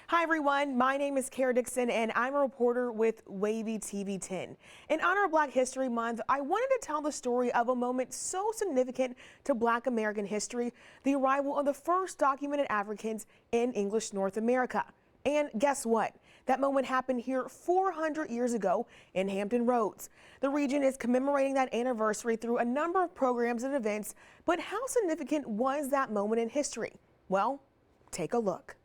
Hi everyone, my name is Dixon and I'm a reporter with Wavy TV 10. In honor of Black History Month, I wanted to tell the story of a moment so significant to Black American history, the arrival of the first documented Africans in English North America. And guess what? That moment happened here 400 years ago in Hampton Roads. The region is commemorating that anniversary through a number of programs and events, but how significant was that moment in history? Well, take a look.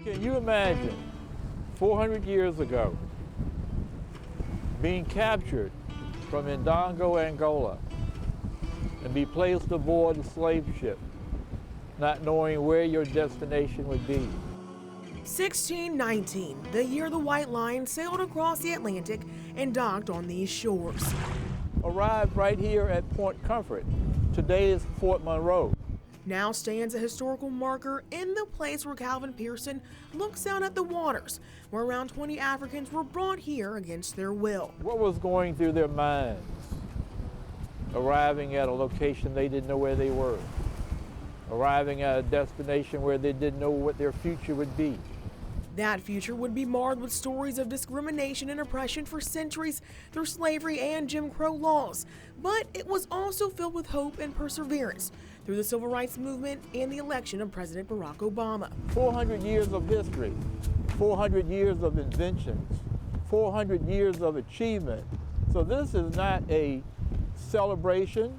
Can you imagine 400 years ago being captured from Ndongo, Angola, and be placed aboard a slave ship, not knowing where your destination would be? 1619, the year the White Line sailed across the Atlantic and docked on these shores. Arrived right here at Point Comfort, today's Fort Monroe. Now stands a historical marker in the place where Calvin Pearson looks out at the waters, where around 20 Africans were brought here against their will. What was going through their minds, arriving at a location they didn't know where they were, arriving at a destination where they didn't know what their future would be? That future would be marred with stories of discrimination and oppression for centuries through slavery and Jim Crow laws. But it was also filled with hope and perseverance through the Civil Rights Movement and the election of President Barack Obama. 400 years of history, 400 years of inventions, 400 years of achievement. So this is not a celebration,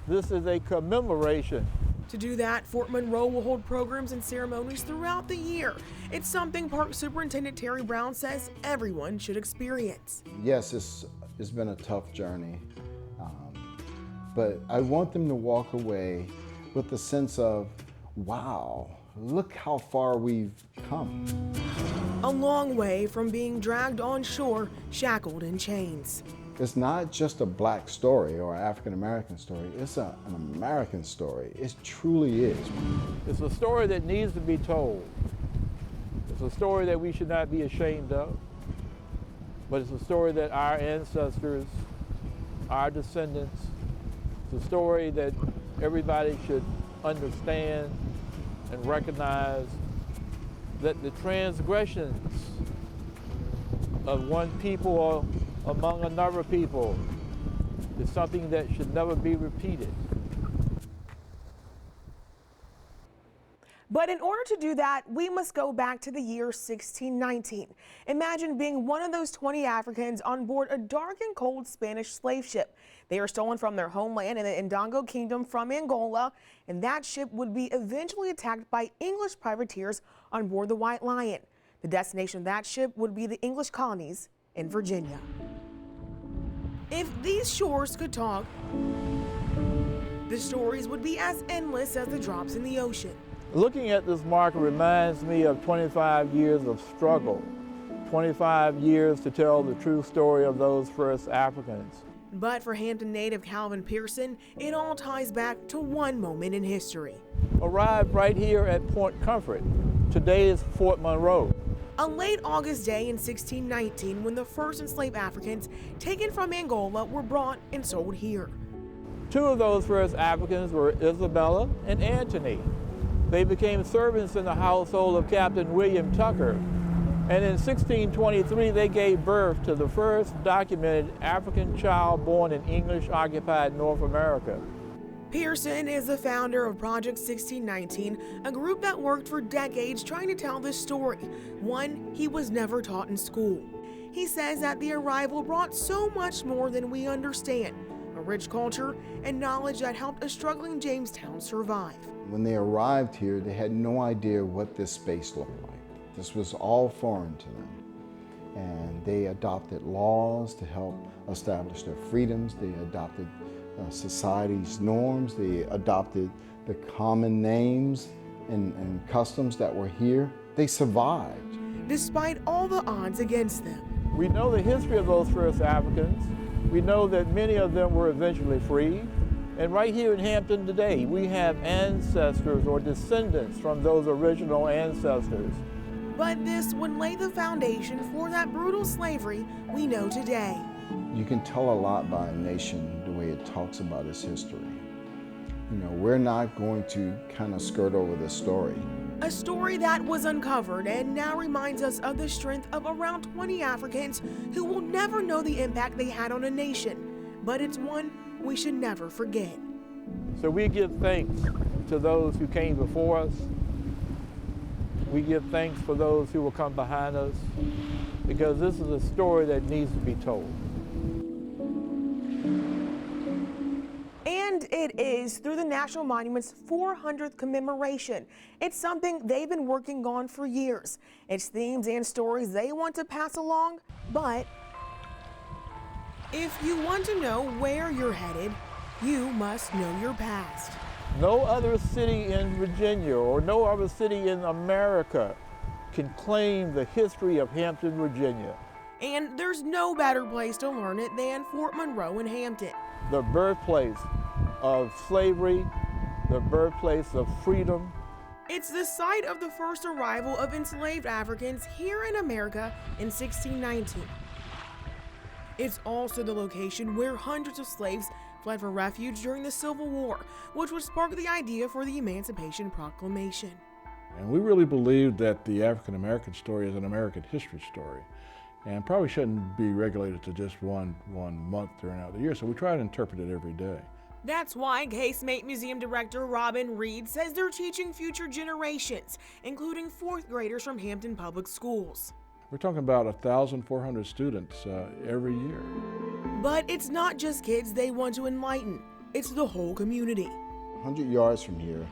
this is a commemoration. To do that, Fort Monroe will hold programs and ceremonies throughout the year. It's something Park Superintendent Terry Brown says everyone should experience. Yes, it's been a tough journey, but I want them to walk away with the sense of, wow, look how far we've come. A long way from being dragged on shore, shackled in chains. It's not just a Black story or African American story, it's an American story. It truly is. It's a story that needs to be told. It's a story that we should not be ashamed of, but it's a story that our ancestors, our descendants, it's a story that everybody should understand and recognize that the transgressions of one people or among another people is something that should never be repeated. But in order to do that, we must go back to the year 1619. Imagine being one of those 20 Africans on board a dark and cold Spanish slave ship. They were stolen from their homeland in the Ndongo Kingdom from Angola, and that ship would be eventually attacked by English privateers on board the White Lion. The destination of that ship would be the English colonies in Virginia. If these shores could talk, the stories would be as endless as the drops in the ocean. Looking at this marker reminds me of 25 years of struggle, 25 years to tell the true story of those first Africans. But for Hampton native Calvin Pearson, it all ties back to one moment in history. Arrived right here at Point Comfort, today's Fort Monroe. A late August day in 1619 when the first enslaved Africans taken from Angola were brought and sold here. Two of those first Africans were Isabella and Anthony. They became servants in the household of Captain William Tucker, and in 1623 they gave birth to the first documented African child born in English-occupied North America. Pearson is the founder of Project 1619, a group that worked for decades trying to tell this story, one he was never taught in school. He says that the arrival brought so much more than we understand, a rich culture and knowledge that helped a struggling Jamestown survive. When they arrived here, they had no idea what this space looked like. This was all foreign to them. And they adopted laws to help establish their freedoms. They adopted society's norms. They adopted the common names and customs that were here. They survived. Despite all the odds against them. We know the history of those first Africans. We know that many of them were eventually freed. And right here in Hampton today, we have ancestors or descendants from those original ancestors. But this would lay the foundation for that brutal slavery we know today. You can tell a lot by a nation the way it talks about its history. we're not going to kind of skirt over this story. A story that was uncovered and now reminds us of the strength of around 20 Africans who will never know the impact they had on a nation, but it's one we should never forget. So we give thanks to those who came before us. We give thanks for those who will come behind us, because this is a story that needs to be told. And it is through the National Monument's 400th commemoration. It's something they've been working on for years. It's themes and stories they want to pass along, but if you want to know where you're headed, you must know your past. No other city in Virginia or no other city in America can claim the history of Hampton, Virginia. And there's no better place to learn it than Fort Monroe in Hampton. The birthplace of slavery, the birthplace of freedom. It's the site of the first arrival of enslaved Africans here in America in 1619. It's also the location where hundreds of slaves fled for refuge during the Civil War, which would spark the idea for the Emancipation Proclamation. And we really believe that the African American story is an American history story, and probably shouldn't be regulated to just one month throughout the year, so we try to interpret it every day. That's why Casemate Museum Director Robin Reed says they're teaching future generations, including fourth graders from Hampton Public Schools. We're talking about 1,400 students every year. But it's not just kids they want to enlighten, it's the whole community. 100 yards from here,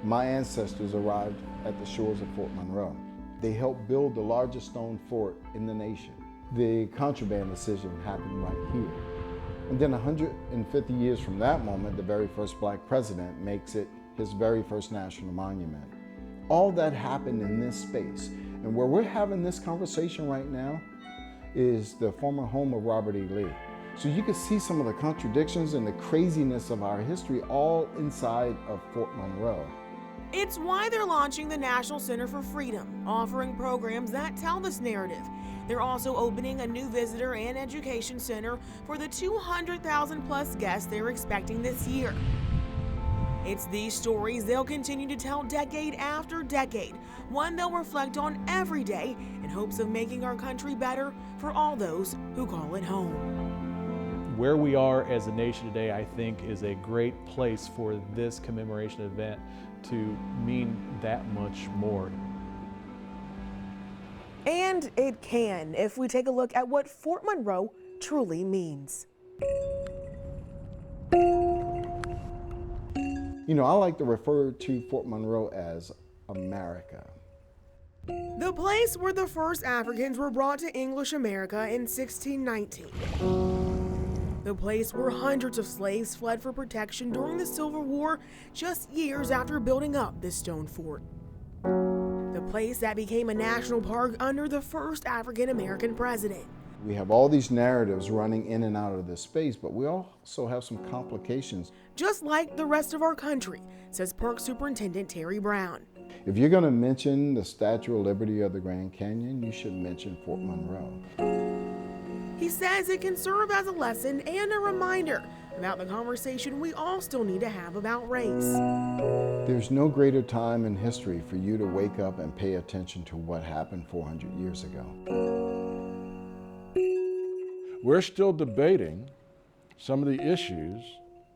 my ancestors arrived at the shores of Fort Monroe. They helped build the largest stone fort in the nation. The contraband decision happened right here. And then 150 years from that moment, the very first black president makes it his very first national monument. All that happened in this space. And where we're having this conversation right now is the former home of Robert E. Lee. So you can see some of the contradictions and the craziness of our history all inside of Fort Monroe. It's why they're launching the National Center for Freedom, offering programs that tell this narrative. They're also opening a new visitor and education center for the 200,000 plus guests they're expecting this year. It's these stories they'll continue to tell decade after decade, one they'll reflect on every day in hopes of making our country better for all those who call it home. Where we are as a nation today, I think, is a great place for this commemoration event to mean that much more. And it can, if we take a look at what Fort Monroe truly means. I like to refer to Fort Monroe as America. The place where the first Africans were brought to English America in 1619. The place where hundreds of slaves fled for protection during the Civil War just years after building up this stone fort. The place that became a national park under the first African American president. We have all these narratives running in and out of this space, but we also have some complications. Just like the rest of our country, says Park Superintendent Terry Brown. If you're going to mention the Statue of Liberty of the Grand Canyon, you should mention Fort Monroe. He says it can serve as a lesson and a reminder about the conversation we all still need to have about race. There's no greater time in history for you to wake up and pay attention to what happened 400 years ago. We're still debating some of the issues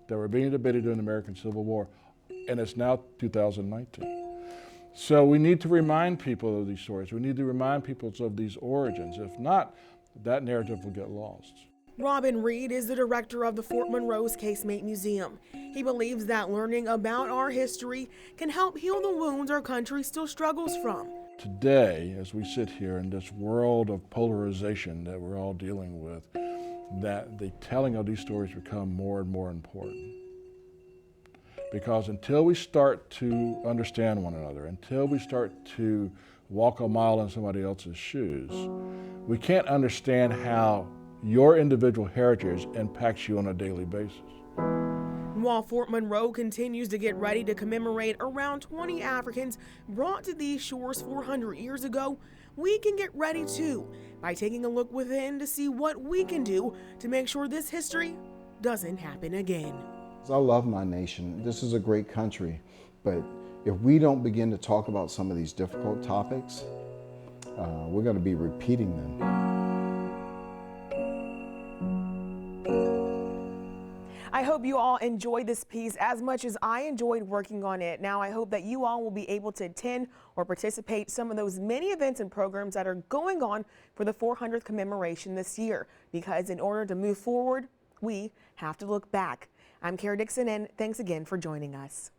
that were being debated during the American Civil War, and it's now 2019. So we need to remind people of these stories. We need to remind people of these origins. If not, that narrative will get lost. Robin Reed is the director of the Fort Monroe's Casemate Museum. He believes that learning about our history can help heal the wounds our country still struggles from. Today, as we sit here in this world of polarization that we're all dealing with, that the telling of these stories become more and more important. Because until we start to understand one another, until we start to walk a mile in somebody else's shoes, we can't understand how your individual heritage impacts you on a daily basis. While Fort Monroe continues to get ready to commemorate around 20 Africans brought to these shores 400 years ago, we can get ready too by taking a look within to see what we can do to make sure this history doesn't happen again. I love my nation. This is a great country, but if we don't begin to talk about some of these difficult topics, we're going to be repeating them. I hope you all enjoyed this piece as much as I enjoyed working on it. Now, I hope that you all will be able to attend or participate some of those many events and programs that are going on for the 400th commemoration this year, because in order to move forward, we have to look back. I'm Dixon, and thanks again for joining us.